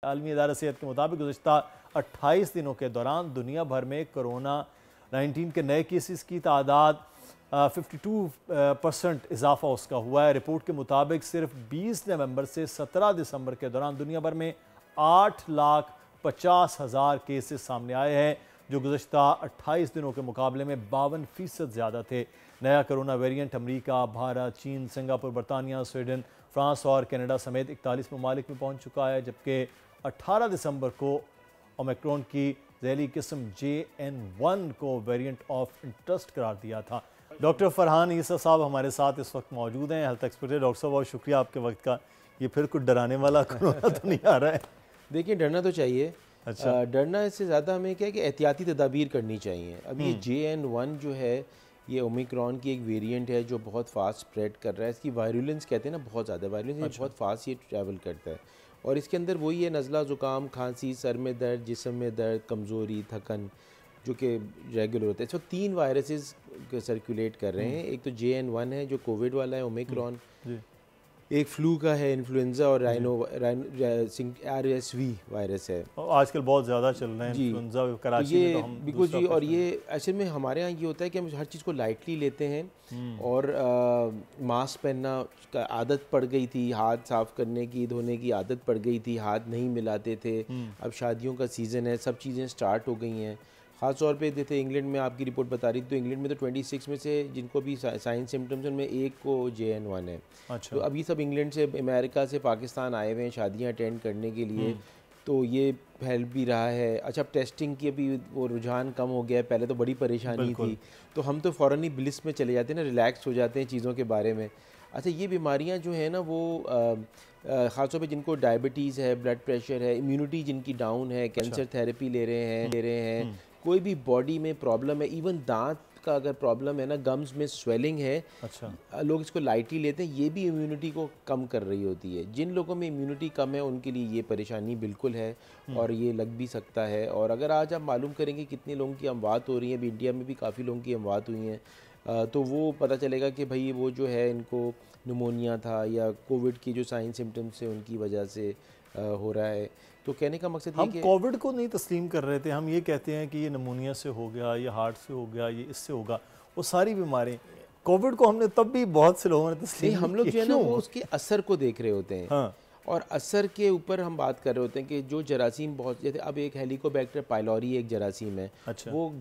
आलमी इदारा सेहत के मुताबिक गुज़श्ता 28 दिनों के दौरान दुनिया भर में कोरोना 19 के नए केसेस की तादाद 52% इजाफा उसका हुआ है। रिपोर्ट के मुताबिक सिर्फ 20 नवंबर से 17 दिसंबर के दौरान दुनिया भर में 8,50,000 केसेस सामने आए हैं, जो गुज़श्ता 28 दिनों के मुकाबले में 52% ज़्यादा थे। नया कोरोना वेरिएंट अमरीका, भारत, चीन, सिंगापुर, बरतानिया, स्वीडन, फ्रांस और कनाडा समेत 41 ममालिक में पहुँच चुका है, जबकि 18 दिसंबर को ओमिक्रॉन की जहरी किस्म JN1 को वेरिएंट ऑफ इंटरेस्ट करार दिया था। डॉक्टर फरहान ईसा साहब हमारे साथ इस वक्त मौजूद हैं, हेल्थ एक्सपर्ट। डॉक्टर साहब बहुत शुक्रिया आपके वक्त का। ये फिर कुछ डराने वाला कोरोना तो नहीं आ रहा है? देखिए, डरना तो चाहिए। अच्छा। डरना इससे ज़्यादा हमें क्या है कि एहतियाती तदाबीर करनी चाहिए। अब ये JN1 जो है, ये ओमिक्रॉन की एक वेरिएंट है जो बहुत फास्ट स्प्रेड कर रहा है। इसकी वायरुलेंस कहते हैं ना, बहुत ज़्यादा वायरुलेंस, अच्छा। बहुत फास्ट ये ट्रैवल करता है। और इसके अंदर वही है, नज़ला, ज़ुकाम, खांसी, सर में दर्द, जिस्म में दर्द, कमज़ोरी, थकन, जो कि रेगुलर होता है। इस वक्त 3 वायरसेस सर्कुलेट कर रहे हैं। एक तो JN1 है जो कोविड वाला है, ओमिक्रॉन, एक फ्लू का है, इन्फ्लुएंजा, और RSV वायरस है। आजकल बहुत ज़्यादा चल रहे हैं इन्फ्लुएंजा कराची में, तो हम बिल्कुल जी। और ये असल में हमारे यहाँ ये होता है कि हम हर चीज़ को लाइटली लेते हैं, और मास्क पहनना का आदत पड़ गई थी, हाथ साफ़ करने की, धोने की आदत पड़ गई थी, हाथ नहीं मिलाते थे। अब शादियों का सीज़न है, सब चीज़ें स्टार्ट हो गई हैं। ख़ास तौर पे जैसे इंग्लैंड में आपकी रिपोर्ट बता रही थी, तो इंग्लैंड में तो 26 में से जिनको भी साइन सिम्टम्स हैं उनमें एक को JN1 है। अच्छा। तो अभी सब इंग्लैंड से, अमेरिका से, पाकिस्तान आए हुए हैं शादियां अटेंड करने के लिए, तो ये फैल भी रहा है। अच्छा, अब टेस्टिंग की अभी वो रुझान कम हो गया है, पहले तो बड़ी परेशानी थी, तो हम तो फ़ौरन ही ब्लिस में चले जाते हैं ना, रिलैक्स हो जाते हैं चीज़ों के बारे में। अच्छा, ये बीमारियां जो है ना, वो ख़ासतौर पे जिनको डायबिटीज़ है, ब्लड प्रेशर है, इम्यूनिटी जिनकी डाउन है, कैंसर थेरेपी ले रहे हैं, कोई भी बॉडी में प्रॉब्लम है, इवन दांत का अगर प्रॉब्लम है ना, गम्स में स्वेलिंग है, अच्छा, लोग इसको लाइटली लेते हैं, ये भी इम्यूनिटी को कम कर रही होती है। जिन लोगों में इम्यूनिटी कम है उनके लिए ये परेशानी बिल्कुल है, और ये लग भी सकता है। और अगर आज आप मालूम करेंगे कितने लोगों की अमवात हो रही है, अभी इंडिया में भी काफ़ी लोगों की अमवात हुई हैं, तो वो पता चलेगा कि भाई वो जो है इनको निमोनिया था या कोविड की जो साइन सिम्टम्स है उनकी वजह से हो रहा है। तो कहने का मकसद हम कोविड को नहीं तस्लीम कर रहे थे। हम ये कहते हैं कि ये निमोनिया से हो गया, ये हार्ट से हो गया, ये इससे होगा, वो सारी बीमारी। कोविड को हमने तब भी बहुत से लोगों ने तस्लीम हम लोग जो है ना वो उसके असर को देख रहे होते हैं। हाँ। और असर के ऊपर हम बात कर रहे होते हैं कि जो जरासीम बहुत, जैसे अब एक हेलिकोबैक्टर पाइलोरी एक जरासीम है। अच्छा। वो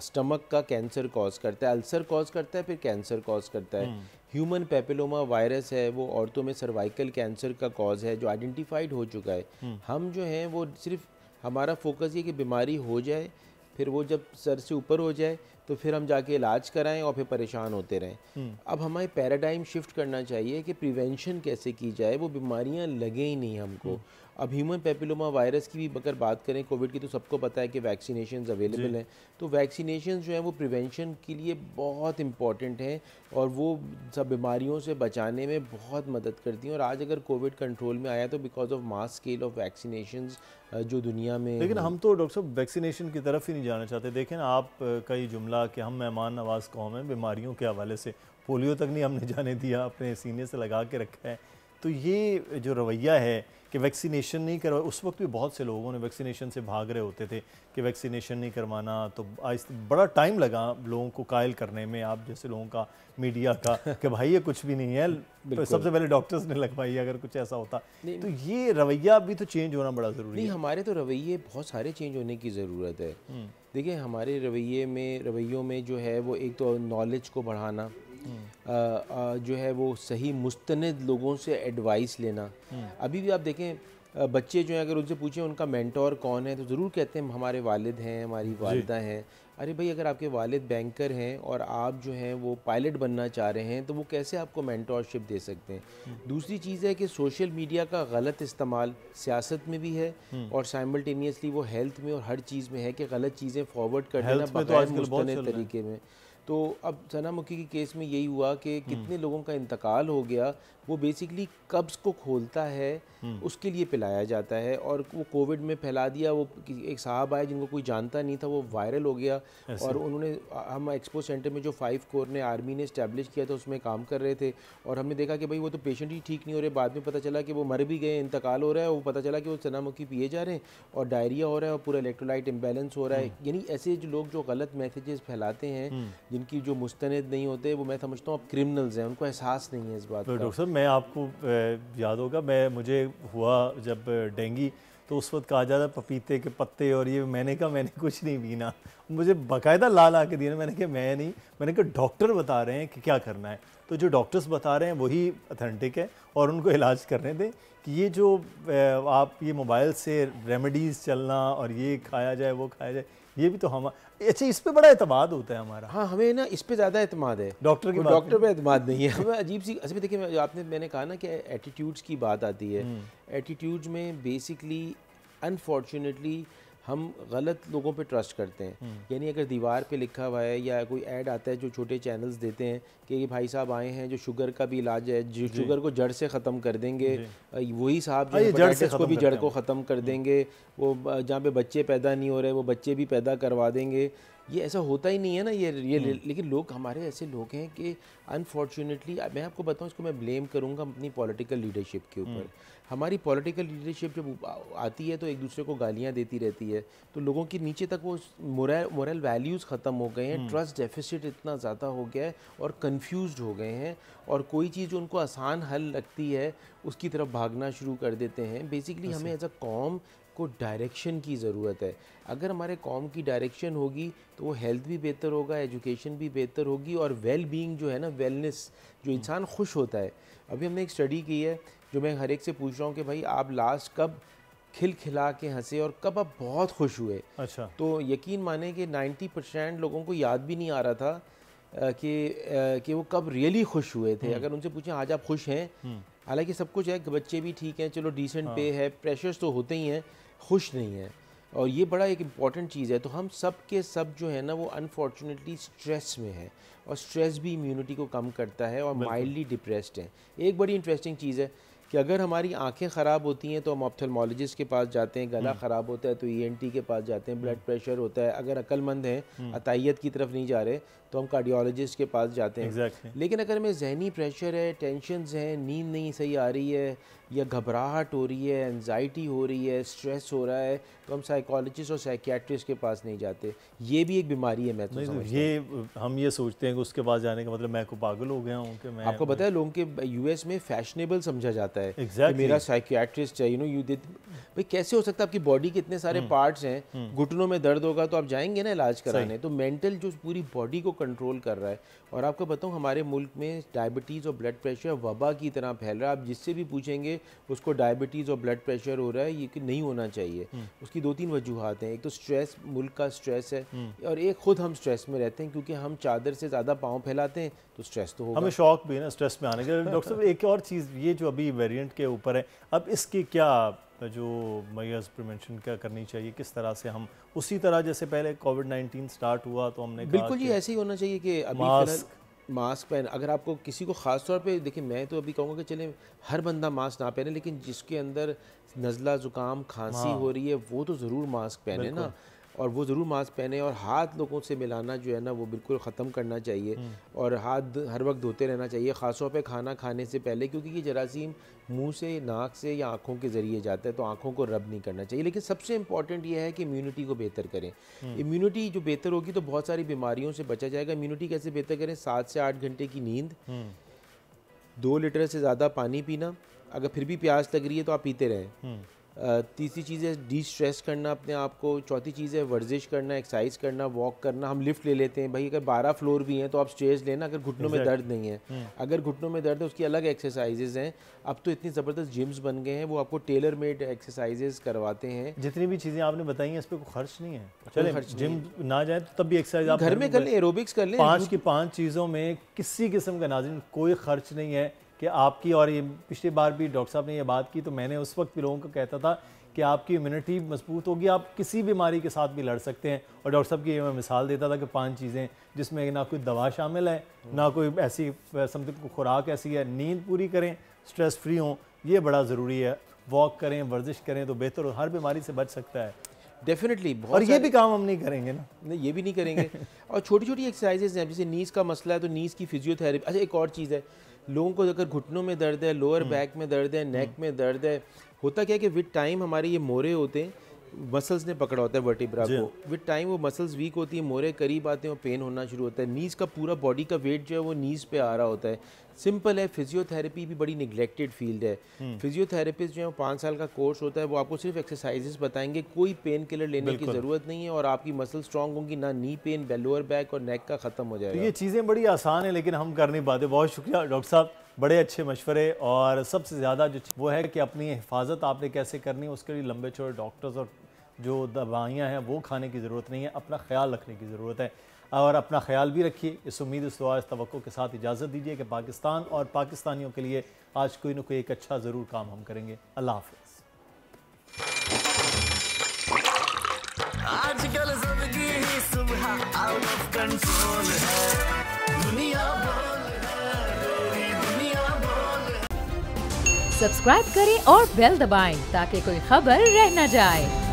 स्टमक का कैंसर कॉज करता है, अल्सर कॉज करता है, फिर कैंसर कॉज करता है। ह्यूमन पेपिलोमा वायरस है, वो औरतों में सर्वाइकल कैंसर का कॉज है जो आइडेंटिफाइड हो चुका है। हम जो हैं वो सिर्फ, हमारा फोकस ये कि बीमारी हो जाए, फिर वो जब सर से ऊपर हो जाए तो फिर हम जाके इलाज कराएं और फिर परेशान होते रहें। अब हमें पैराडाइम शिफ्ट करना चाहिए कि प्रिवेंशन कैसे की जाए, वो बीमारियां लगे ही नहीं हमको। अब ह्यूमन पेपिलोमा वायरस की भी अगर बात करें, कोविड की, तो सबको पता है कि वैक्सीनेशंस अवेलेबल हैं। तो वैक्सीनेशंस जो हैं वो प्रिवेंशन के लिए बहुत इंपॉर्टेंट हैं, और वो सब बीमारियों से बचाने में बहुत मदद करती हैं। और आज अगर कोविड कंट्रोल में आया तो because of mass scale of vaccinations जो दुनिया में। लेकिन हम तो डॉक्टर साहब वैक्सीनेशन की तरफ ही नहीं जाना चाहते। देखें ना, आप का ये जुमला कि हम मेहमान नवाज कौम हैं, बीमारियों के हवाले से पोलियो तक नहीं हमने जाने दिया, अपने सीने से लगा के रखा है। तो ये जो रवैया है कि वैक्सीनेशन नहीं करवा, उस वक्त भी बहुत से लोगों ने वैक्सीनेशन से भाग रहे होते थे कि वैक्सीनेशन नहीं करवाना, तो बड़ा टाइम लगा लोगों को कायल करने में, आप जैसे लोगों का, मीडिया का, कि भाई ये कुछ भी नहीं है, तो सबसे पहले डॉक्टर्स ने लगवाई अगर कुछ ऐसा होता। तो ये रवैया भी तो चेंज होना बड़ा ज़रूरी है। हमारे तो रवैये बहुत सारे चेंज होने की ज़रूरत है। देखिए, हमारे रवैयों में जो है वो एक तो नॉलेज को बढ़ाना, जो है वो सही मुस्तनद लोगों से एडवाइस लेना। अभी भी आप देखें, बच्चे जो हैं अगर उनसे पूछें उनका मेंटोर कौन है, तो ज़रूर कहते हैं हमारे वालिद हैं, हमारी वालिदा हैं। अरे भाई, अगर आपके वालिद बैंकर हैं और आप जो हैं वो पायलट बनना चाह रहे हैं, तो वो कैसे आपको मेंटोरशिप दे सकते हैं। दूसरी चीज़ है कि सोशल मीडिया का गलत इस्तेमाल सियासत में भी है, और साइमल्टेनियसली वो हेल्थ में और हर चीज़ में है कि गलत चीज़ें फॉरवर्ड कर देना बगैर मुस्तनद तरीके में। तो अब सनामुखी के केस में यही हुआ कि कितने लोगों का इंतकाल हो गया। वो बेसिकली कब्ज़ को खोलता है, उसके लिए पिलाया जाता है, और वो कोविड में फैला दिया। वो एक साहब आए जिनको कोई जानता नहीं था, वो वायरल हो गया, और उन्होंने, हम एक्सपो सेंटर में जो 5 कोर ने आर्मी ने इस्टेब्लिश किया था उसमें काम कर रहे थे, और हमने देखा कि भाई वो तो पेशेंट ही ठीक नहीं हो रहे। बाद में पता चला कि वो मर भी गए, इंतकाल हो रहा है, वो पता चला कि वो सनामुखी पिए जा रहे हैं और डायरिया हो रहा है और पूरा इलेक्ट्रोलाइट इम्बैलेंस हो रहा है। यानी ऐसे जो लोग जो गलत मैसेजेस फैलाते हैं, जिनकी जो मुस्तनद नहीं होते, वो मैं समझता हूँ अब क्रिमिनल्स हैं, उनको एहसास नहीं है इस बात का। डॉक्टर साहब, मैं आपको याद होगा, मुझे हुआ जब डेंगू, तो उस वक्त कहा जाता पपीते के पत्ते और ये, मैंने कहा मैंने कुछ नहीं पीना, मुझे बाकायदा ला के दिया। मैंने कहा मैं नहीं, मैंने कहा डॉक्टर बता रहे हैं कि क्या करना है, तो जो डॉक्टर्स बता रहे हैं वही अथेंटिक है और उनको इलाज करने दें। कि ये जो आप ये मोबाइल से रेमेडीज़ चलना और ये खाया जाए वो खाया जाए, ये भी तो हम, अच्छा इस पे बड़ा एतमाद होता है हमारा। हाँ, हमें ना इस पे ज़्यादा एतमाद है, डॉक्टर पे एतमाद नहीं है हमें। अजीब सी, अच्छा देखिए मैंने कहा ना कि एटीट्यूड्स की बात आती है। एटीट्यूड्स में बेसिकली अनफॉर्चुनेटली हम गलत लोगों पे ट्रस्ट करते हैं। यानी अगर दीवार पे लिखा हुआ है या कोई ऐड आता है जो छोटे चैनल्स देते हैं कि ये भाई साहब आए हैं जो शुगर का भी इलाज है, जो शुगर को जड़ से ख़त्म कर देंगे, वही साहब जो हेपेटाइटिस को भी जड़ को ख़त्म कर देंगे, वो जहाँ पे बच्चे पैदा नहीं हो रहे वो बच्चे भी पैदा करवा देंगे। ये ऐसा होता ही नहीं है ना, ये लेकिन लोग, हमारे ऐसे लोग हैं कि अनफॉर्चुनेटली, मैं आपको बताऊं, इसको मैं ब्लेम करूंगा अपनी पॉलिटिकल लीडरशिप के ऊपर। हमारी पॉलिटिकल लीडरशिप जब आती है तो एक दूसरे को गालियां देती रहती है, तो लोगों के नीचे तक वो मोरल वैल्यूज़ ख़त्म हो गए हैं, ट्रस्ट डेफिसिट इतना ज़्यादा हो गया है और कंफ्यूज्ड हो गए हैं, और कोई चीज़ उनको आसान हल लगती है उसकी तरफ भागना शुरू कर देते हैं। बेसिकली हमें एज अ कौम को डायरेक्शन की ज़रूरत है। अगर हमारे कौम की डायरेक्शन होगी तो वो हेल्थ भी बेहतर होगा, एजुकेशन भी बेहतर होगी, और वेल बीइंग जो है ना, वेलनेस, जो इंसान खुश होता है। अभी हमने एक स्टडी की है जो मैं हर एक से पूछ रहा हूँ कि भाई आप लास्ट कब खिलखिला के हंसे और कब आप बहुत खुश हुए। अच्छा, तो यकीन माने कि 90% लोगों को याद भी नहीं आ रहा था कि वो कब रियली खुश हुए थे। अगर उनसे पूछें आज आप खुश हैं, हालांकि सब कुछ है, बच्चे भी ठीक हैं, चलो डिसेंट पे है, प्रेशर्स तो होते ही हैं, खुश नहीं है, और ये बड़ा एक इम्पॉर्टेंट चीज़ है। तो हम सब के सब जो है ना वो अनफॉर्चुनेटली स्ट्रेस में है, और स्ट्रेस भी इम्यूनिटी को कम करता है, और माइल्डली डिप्रेस्ड हैं। एक बड़ी इंटरेस्टिंग चीज़ है कि अगर हमारी आंखें ख़राब होती हैं तो हम ऑप्थेल्मोलॉजिस्ट के पास जाते हैं, गला ख़राब होता है तो ईएनटी के पास जाते हैं, ब्लड प्रेशर होता है, अगर अक्लमंद हैं, अतायत की तरफ नहीं जा रहे तो हम कार्डियोलॉजिस्ट के पास जाते हैं। लेकिन अगर हमें जहनी प्रेशर है, टेंशन्स हैं, नींद नहीं सही आ रही है, या घबराहट हो रही है, एंजाइटी हो रही है, स्ट्रेस हो रहा है, तो हम साइकोलॉजिस्ट और साइकियाट्रिस्ट के पास नहीं जाते। ये भी एक बीमारी है। मैं तो समझता हम ये सोचते हैं कि उसके पास जाने का मतलब मैं को पागल हो गया हूँ कि मैं, आपको पता है लोगों के यूएस में फैशनेबल समझा जाता है कि मेरा साइकियाट्रिस्ट है, यू डिड। भाई कैसे हो सकता है, आपकी बॉडी के इतने सारे पार्ट्स हैं, घुटनों में दर्द होगा तो आप जाएंगे ना इलाज कराने। तो मेंटल जो पूरी बॉडी को कंट्रोल कर रहा है। और आपको बताऊं हमारे मुल्क में डायबिटीज़ और ब्लड प्रेशर वबा की तरह फैल रहा है। आप जिससे भी पूछेंगे उसको डायबिटीज़ और ब्लड प्रेशर हो रहा है, ये कि नहीं होना चाहिए। उसकी 2-3 वजूहात हैं। एक तो स्ट्रेस, मुल्क का स्ट्रेस है, और एक खुद हम स्ट्रेस में रहते हैं क्योंकि हम चादर से ज़्यादा पाँव फैलाते हैं, तो स्ट्रेस तो होगा। हमें शौक भी है ना स्ट्रेस में आने के। डॉक्टर साहब एक और चीज़, ये जो अभी वेरिएंट के ऊपर है, अब इसकी क्या जो मेजर्स प्रिवेंशन क्या करनी चाहिए, किस तरह से हम उसी तरह जैसे पहले कोविड-19 स्टार्ट हुआ तो हमने बिल्कुल ये ऐसे ही होना चाहिए कि अभी मास्क पहन, अगर आपको किसी को ख़ास तौर पे, देखिए मैं तो अभी कहूँगा कि चले हर बंदा मास्क ना पहने, लेकिन जिसके अंदर नज़ला ज़ुकाम खांसी हो रही है वो तो ज़रूर मास्क पहने ना, और वो ज़रूर मास्क पहने, और हाथ लोगों से मिलाना जो है ना वो बिल्कुल ख़त्म करना चाहिए, और हाथ हर वक्त धोते रहना चाहिए, ख़ासतौर पे खाना खाने से पहले, क्योंकि ये जरासीम मुंह से, नाक से या आँखों के ज़रिए जाता है, तो आँखों को रब नहीं करना चाहिए। लेकिन सबसे इंपॉर्टेंट ये है कि इम्यूनिटी को बेहतर करें। इम्यूनिटी जो बेहतर होगी तो बहुत सारी बीमारियों से बचा जाएगा। इम्यूनिटी कैसे बेहतर करें? 7 से 8 घंटे की नींद, 2 लीटर से ज़्यादा पानी पीना, अगर फिर भी प्यास लग रही है तो आप पीते रहें। तीसरी चीज़ है डी स्ट्रेस करना अपने आप को। चौथी चीज़ है वर्जिश करना, एक्सरसाइज करना, वॉक करना। हम लिफ्ट ले लेते हैं भाई, अगर 12 फ्लोर भी हैं तो आप स्टेयर्स लेना अगर घुटनों में दर्द नहीं है। अगर घुटनों में दर्द है उसकी अलग एक्सरसाइजेज हैं। अब तो इतनी ज़बरदस्त जिम्स बन गए हैं, वो आपको टेलर मेड एक्सरसाइजेज करवाते हैं। जितनी भी चीज़ें आपने बताई हैं इस पर कोई खर्च नहीं है। चले जिम ना जाए तो तब भी एक्सरसाइज आप घर में कर लें, एरोबिक्स कर लें। 5 की 5 चीज़ों में किसी किस्म का नाज़रीन कोई खर्च नहीं है कि आपकी, और ये पिछली बार भी डॉक्टर साहब ने ये बात की तो मैंने उस वक्त भी लोगों को कहता था कि आपकी इम्यूनिटी मजबूत होगी, आप किसी बीमारी के साथ भी लड़ सकते हैं। और डॉक्टर साहब की ये मैं मिसाल देता था कि 5 चीज़ें जिसमें ना कोई दवा शामिल है, ना कोई ऐसी समथिंग खुराक ऐसी है, नींद पूरी करें, स्ट्रेस फ्री हों, ये बड़ा ज़रूरी है। वॉक करें, वर्जिश करें तो बेहतर हो, हर बीमारी से बच सकता है। डेफिनेटली। और ये भी काम हम नहीं करेंगे ना, नहीं ये भी नहीं करेंगे। और छोटी छोटी एक्सरसाइजेज हैं, जैसे नीज़ का मसला है तो नीज़ की फिजियोथेरेपी। अच्छा एक और चीज़ है, लोगों को अगर घुटनों में दर्द है, लोअर बैक में दर्द है, नेक में दर्द है, होता क्या है कि विद टाइम हमारे ये मोरे होते हैं, मसल्स ने पकड़ा होता है वर्टिब्रा को, विद टाइम वो मसल्स वीक होती है, मोरे करीब आते हैं और पेन होना शुरू होता है। नीज़ का पूरा बॉडी का वेट जो है वो नीज़ पे आ रहा होता है। सिंपल है, फिजियोथेरेपी भी बड़ी निगलेक्टेड फील्ड है। फिजियोथेरेपिस्ट जो है 5 साल का कोर्स होता है, वो आपको सिर्फ एक्सरसाइजेस बताएंगे, कोई पेन किलर लेने की ज़रूरत नहीं है, और आपकी मसल स्ट्रांग होंगी, ना नी पेन, लोअर बैक और नेक का ख़त्म हो जाएगा। तो ये चीज़ें बड़ी आसान है लेकिन हम कर नहीं पाते। बहुत शुक्रिया डॉक्टर साहब, बड़े अच्छे मशवरे। और सबसे ज़्यादा जो वो है कि अपनी हिफाजत आपने कैसे करनी है, उसके लिए लंबे चौड़े डॉक्टर्स और जो दवाइयाँ हैं वो खाने की ज़रूरत नहीं है, अपना ख्याल रखने की ज़रूरत है। और अपना ख्याल भी रखिए। इस उम्मीद, इस दुआ, इस तवक्को के साथ इजाज़त दीजिए कि पाकिस्तान और पाकिस्तानियों के लिए आज कोई ना कोई एक अच्छा ज़रूर काम हम करेंगे। अल्लाह हाफ़िज़। आजकल ज़िंदगी ही सुबह आउट ऑफ कंट्रोल है, दुनिया बोल है, दुनिया बोल है। सब्सक्राइब करें और बेल दबाएं ताकि कोई खबर रह न जाए।